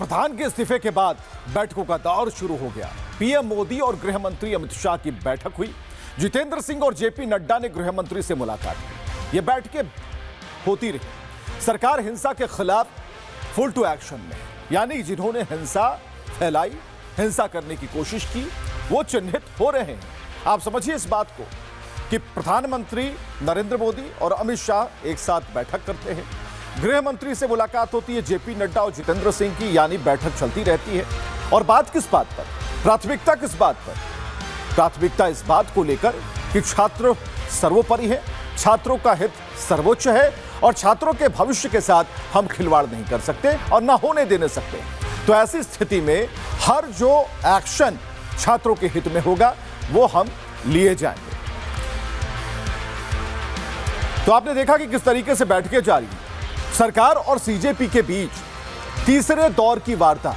प्रधान के इस्तीफे के बाद बैठकों का दौर शुरू हो गया। पीएम मोदी और गृह मंत्री अमित शाह की बैठक हुई। जितेंद्र सिंह और जेपी नड्डा ने गृह मंत्री से मुलाकात की। ये बैठकें होती रही। सरकार हिंसा के खिलाफ फुल टू एक्शन में, यानी जिन्होंने हिंसा फैलाई, हिंसा करने की कोशिश की, वो चिन्हित हो रहे हैं। आप समझिए इस बात को कि प्रधानमंत्री नरेंद्र मोदी और अमित शाह एक साथ बैठक करते हैं, गृह मंत्री से मुलाकात होती है जेपी नड्डा और जितेंद्र सिंह की, यानी बैठक चलती रहती है। और बात किस बात पर, प्राथमिकता किस बात पर? प्राथमिकता इस बात को लेकर कि छात्र सर्वोपरि है, छात्रों का हित सर्वोच्च है और छात्रों के भविष्य के साथ हम खिलवाड़ नहीं कर सकते और ना होने देने सकते। तो ऐसी स्थिति में हर जो एक्शन छात्रों के हित में होगा वो हम लिए जाएंगे। तो आपने देखा कि किस तरीके से बैठकें जारी हैं। सरकार और सीजेपी के बीच तीसरे दौर की वार्ता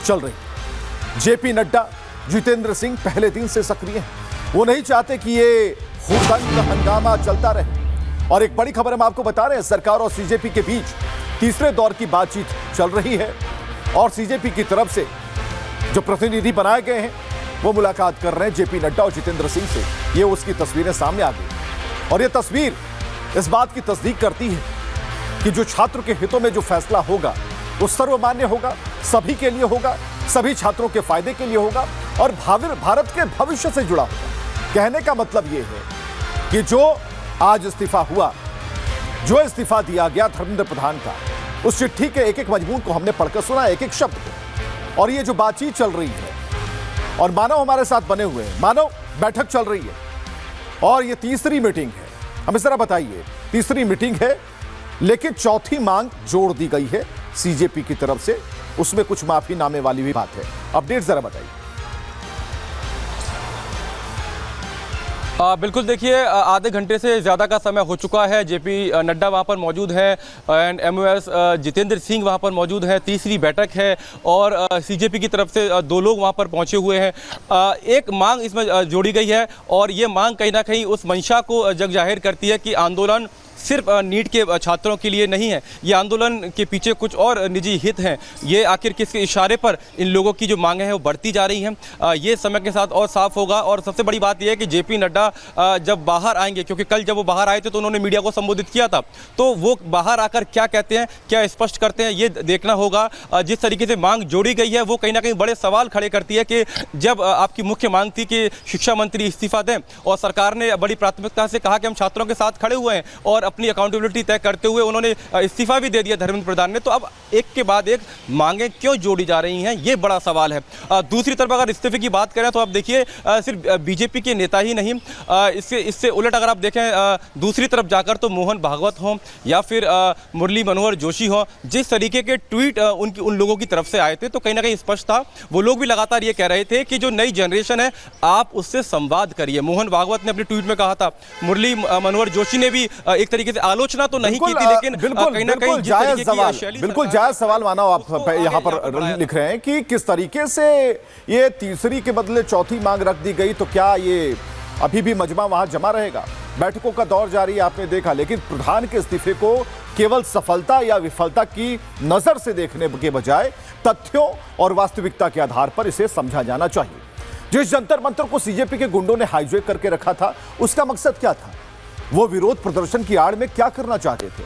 चल रही। जेपी नड्डा, जितेंद्र सिंह पहले दिन से सक्रिय हैं। वो नहीं चाहते कि ये हुड़दंग हंगामा चलता रहे। और एक बड़ी खबर हम आपको बता रहे हैं, सरकार और सीजेपी के बीच तीसरे दौर की बातचीत चल रही है और सीजेपी की तरफ से जो प्रतिनिधि बनाए गए हैं वो मुलाकात कर रहे हैं जेपी नड्डा और जितेंद्र सिंह से। ये उसकी तस्वीरें सामने आ गई और ये तस्वीर इस बात की तस्दीक करती है कि जो छात्र के हितों में जो फैसला होगा वो सर्वमान्य होगा, सभी के लिए होगा, सभी छात्रों के फायदे के लिए होगा और भारत के भविष्य से जुड़ा होगा। कहने का मतलब ये है कि जो आज इस्तीफा हुआ, जो इस्तीफा दिया गया धर्मेंद्र प्रधान का, उस चिट्ठी के एक एक मजमून को हमने पढ़कर सुना, एक एक शब्द को। और ये जो बातचीत चल रही है और मानव हमारे साथ बने हुए हैं, मानव बैठक चल रही है और ये तीसरी मीटिंग है। हमें जरा बताइए, तीसरी मीटिंग है लेकिन चौथी मांग जोड़ दी गई है सीजेपी की तरफ से, उसमें कुछ माफीनामे वाली भी बात है। अपडेट जरा बताइए। बिल्कुल, देखिए आधे घंटे से ज़्यादा का समय हो चुका है। जेपी नड्डा वहाँ पर मौजूद है एंड एमओएस जितेंद्र सिंह वहाँ पर मौजूद है। तीसरी बैठक है और सीजेपी की तरफ से दो लोग वहाँ पर पहुँचे हुए हैं। एक मांग इसमें जोड़ी गई है और ये मांग कहीं ना कहीं उस मंशा को जग जाहिर करती है कि आंदोलन सिर्फ नीट के छात्रों के लिए नहीं है, ये आंदोलन के पीछे कुछ और निजी हित हैं। ये आखिर किसके इशारे पर इन लोगों की जो मांगें हैं वो बढ़ती जा रही हैं, ये समय के साथ और साफ होगा। और सबसे बड़ी बात यह है कि जेपी नड्डा जब बाहर आएंगे, क्योंकि कल जब वो बाहर आए थे तो उन्होंने मीडिया को संबोधित किया था, तो वो बाहर आकर क्या कहते हैं, क्या स्पष्ट करते हैं, ये देखना होगा। जिस तरीके से मांग जोड़ी गई है वो कहीं ना कहीं बड़े सवाल खड़े करती है कि जब आपकी मुख्य मांग थी कि शिक्षा मंत्री इस्तीफा दें और सरकार ने बड़ी प्राथमिकता से कहा कि हम छात्रों के साथ खड़े हुए हैं और अपनी अकाउंटेबिलिटी तय करते हुए उन्होंने इस्तीफा भी दे दिया धर्मेंद्र प्रधान ने, तो अब एक के बाद एक मांगें क्यों जोड़ी जा रही हैं, ये बड़ा सवाल है। दूसरी तरफ अगर इस्तीफे की बात करें तो आप देखिए सिर्फ बीजेपी के नेता ही नहीं, इससे उलट अगर आप देखें दूसरी तरफ जाकर तो मोहन भागवत हों या फिर मुरली मनोहर जोशी हों, जिस तरीके के ट्वीट उन लोगों की तरफ से आए थे तो कहीं ना कहीं स्पष्ट था। वो लोग भी लगातार ये कह रहे थे कि जो नई जनरेशन है आप उससे संवाद करिए। मोहन भागवत ने अपने ट्वीट में कहा था, मुरली मनोहर जोशी ने भी एक तरीके से आलोचना तो नहीं की थी, लेकिन कहीं ना कहीं बिल्कुल जायज सवाल मानो आप यहाँ पर लिख रहे हैं कि किस तरीके से ये तीसरी के बदले चौथी मांग रख दी गई, तो क्या ये अभी भी मजमा वहां जमा रहेगा? बैठकों का दौर जारी आपने देखा, लेकिन प्रधान के इस्तीफे को केवल सफलता या विफलता की नजर से देखने के बजाय तथ्यों और वास्तविकता के आधार पर इसे समझा जाना चाहिए। जिस जंतर मंतर को सीजेपी के गुंडों ने हाईजैक करके रखा था, उसका मकसद क्या था? वो विरोध प्रदर्शन की आड़ में क्या करना चाहते थे?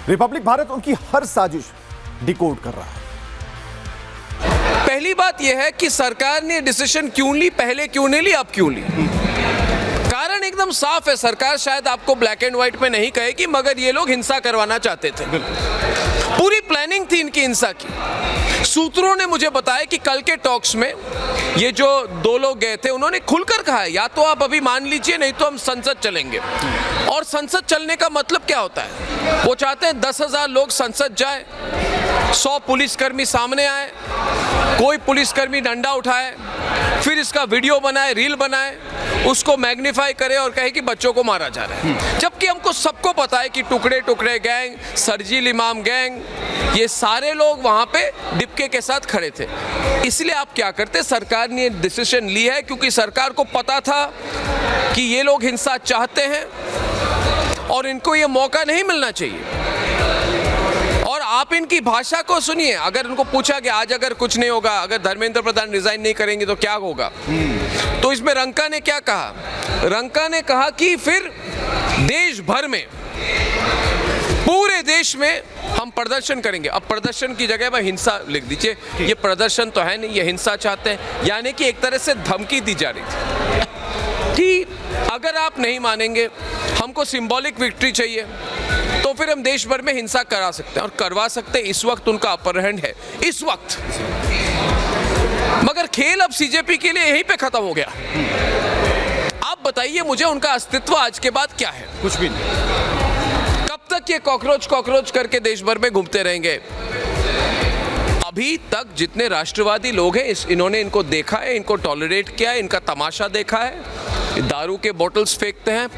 रिपब्लिक भारत उनकी हर साजिश डिकोड कर रहा है। पहली बात यह है कि सरकार ने डिसीजन क्यों ली, पहले क्यों नहीं ली, अब क्यों ली? कारण एकदम साफ है। सरकार शायद आपको ब्लैक एंड व्हाइट में नहीं कहेगी, मगर ये लोग हिंसा करवाना चाहते थे। पूरी प्लानिंग थी इनकी हिंसा की। सूत्रों ने मुझे बताया कि कल के टॉक्स में ये जो दो लोग गए थे उन्होंने खुलकर कहा है, या तो आप अभी मान लीजिए नहीं तो हम संसद चलेंगे। और संसद चलने का मतलब क्या होता है? वो चाहते हैं 10,000 लोग संसद जाए, 100 पुलिसकर्मी सामने आए, कोई पुलिसकर्मी डंडा उठाए, फिर इसका वीडियो बनाए, रील बनाए, उसको मैग्नीफाई करे और कहे कि बच्चों को मारा जा रहा है। जबकि हमको सबको पता है कि टुकड़े टुकड़े गैंग, सरजील इमाम गैंग, ये सारे लोग वहाँ पे डिप्के के साथ खड़े थे। इसलिए आप क्या करते, सरकार ने डिसीजन ली है क्योंकि सरकार को पता था कि ये लोग हिंसा चाहते हैं और इनको ये मौका नहीं मिलना चाहिए। और आप इनकी भाषा को सुनिए। अगर उनको पूछा कि आज अगर कुछ नहीं होगा, अगर धर्मेंद्र प्रधान रिजाइन नहीं करेंगे तो क्या होगा, तो इसमें रंका ने क्या कहा? रंका ने कहा कि फिर देश भर में, पूरे देश में हम प्रदर्शन करेंगे। अब प्रदर्शन की जगह पर हिंसा लिख दीजिए। ये प्रदर्शन तो है नहीं, ये हिंसा चाहते हैं। यानी कि एक तरह से धमकी दी जा रही थी कि अगर आप नहीं मानेंगे, हमको सिंबॉलिक विक्ट्री चाहिए, तो फिर हम देश भर में हिंसा करा सकते हैं और करवा सकते हैं। इस वक्त उनका अपहरण है, इस वक्त। मगर खेल अब सीजेपी के लिए यहीं पे खत्म हो गया। आप बताइए मुझे, उनका अस्तित्व आज के बाद क्या है? कुछ भी नहीं। कब तक ये कॉकरोच करके देश भर में घूमते रहेंगे? अभी तक जितने राष्ट्रवादी लोग हैं, इन्होंने इनको देखा है, इनको टॉलरेट किया है, इनका तमाशा देखा है। दारू के बोतल्स फेंकते हैं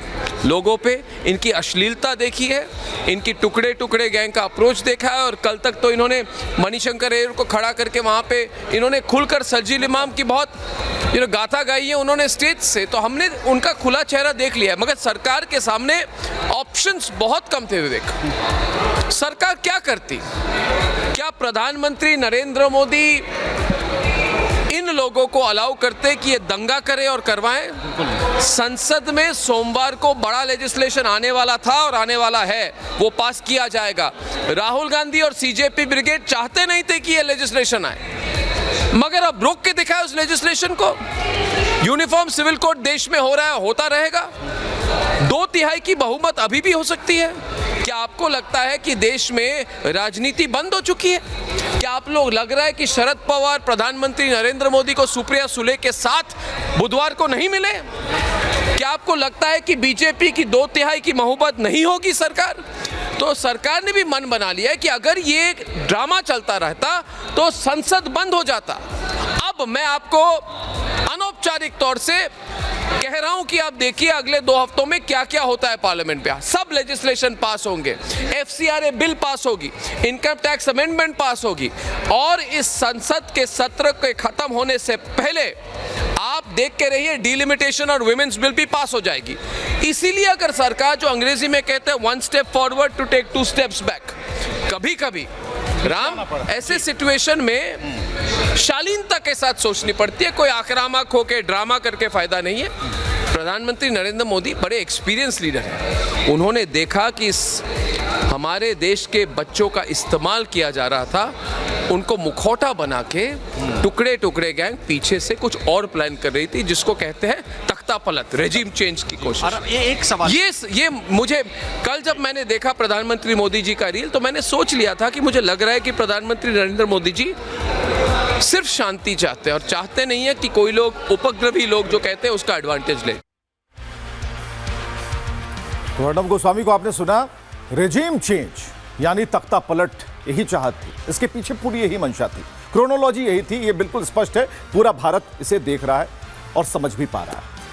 लोगों पे, इनकी अश्लीलता देखी है, इनकी टुकड़े टुकड़े गैंग का अप्रोच देखा है। और कल तक तो इन्होंने मणिशंकर अय्यर को खड़ा करके वहाँ पे इन्होंने खुलकर सरजील इमाम की बहुत गाथा गाई है उन्होंने स्टेज से। तो हमने उनका खुला चेहरा देख लिया है। मगर सरकार के सामने ऑप्शंस बहुत कम थे। विवेक, सरकार क्या करती? क्या प्रधानमंत्री नरेंद्र मोदी इन लोगों को अलाउ करते कि ये दंगा करें और करवाएं? संसद में सोमवार को बड़ा लेजिस्लेशन आने वाला था और आने वाला है, वो पास किया जाएगा। राहुल गांधी और सीजेपी ब्रिगेड चाहते नहीं थे कि ये लेजिस्लेशन आए, मगर अब रोक के दिखाया उस लेजिस्लेशन को। यूनिफॉर्म सिविल कोड देश में हो रहा है, होता रहेगा। 2/3 की बहुमत अभी भी हो सकती है। क्या आपको लगता है कि देश में राजनीति बंद हो चुकी है? क्या आप लोग लग रहा है कि शरद पवार प्रधानमंत्री नरेंद्र मोदी को सुप्रिया सुले के साथ बुधवार को नहीं मिले? क्या आपको लगता है कि बीजेपी की 2/3 की बहुमत नहीं होगी सरकार? तो सरकार ने भी मन बना लिया है कि अगर ये ड्रामा चलता रहता तो संसद बंद हो जाता। अब मैं आपको अनौपचारिक तौर से कह रहा हूं कि आप देखिए अगले 2 हफ्तों में क्या क्या होता है पार्लियामेंट में। सब लेजिस्लेशन पास होंगे, FCRA बिल पास होगी, इनकम टैक्स अमेंडमेंट पास होगी, और इस संसद के सत्र के खत्म होने से पहले आप देख के रहिए डिलिमिटेशन और वुमेन्स बिल भी पास हो जाएगी। इसीलिए अगर सरकार, जो अंग्रेजी में कहते हैं 1 step forward to take 2 steps back, कभी कभी राम ऐसे सिचुएशन में शालीनता के साथ सोचनी पड़ती है। कोई आक्रामक होकर ड्रामा करके फायदा नहीं है। प्रधानमंत्री नरेंद्र मोदी बड़े एक्सपीरियंस लीडर हैं। उन्होंने देखा कि हमारे देश के बच्चों का इस्तेमाल किया जा रहा था, उनको मुखौटा बना के टुकड़े टुकड़े गैंग पीछे से कुछ और प्लान कर रही थी, जिसको कहते हैं तख्ता पलट, रेजिम चेंज की कोशिश। और ये एक सवाल, ये मुझे कल जब मैंने देखा प्रधानमंत्री मोदी जी का रील, तो मैंने सोच लिया था कि मुझे लग रहा है कि प्रधानमंत्री नरेंद्र मोदी जी सिर्फ शांति चाहते हैं और चाहते नहीं है कि कोई लोग, उपद्रवी लोग जो कहते हैं, उसका एडवांटेज ले। तो अर्णब गोस्वामी को आपने सुना, रेजिम चेंज यानी तख्ता पलट, यही चाहत थी, इसके पीछे पूरी यही मंशा थी, क्रोनोलॉजी यही थी। ये बिल्कुल स्पष्ट है, पूरा भारत इसे देख रहा है और समझ भी पा रहा है।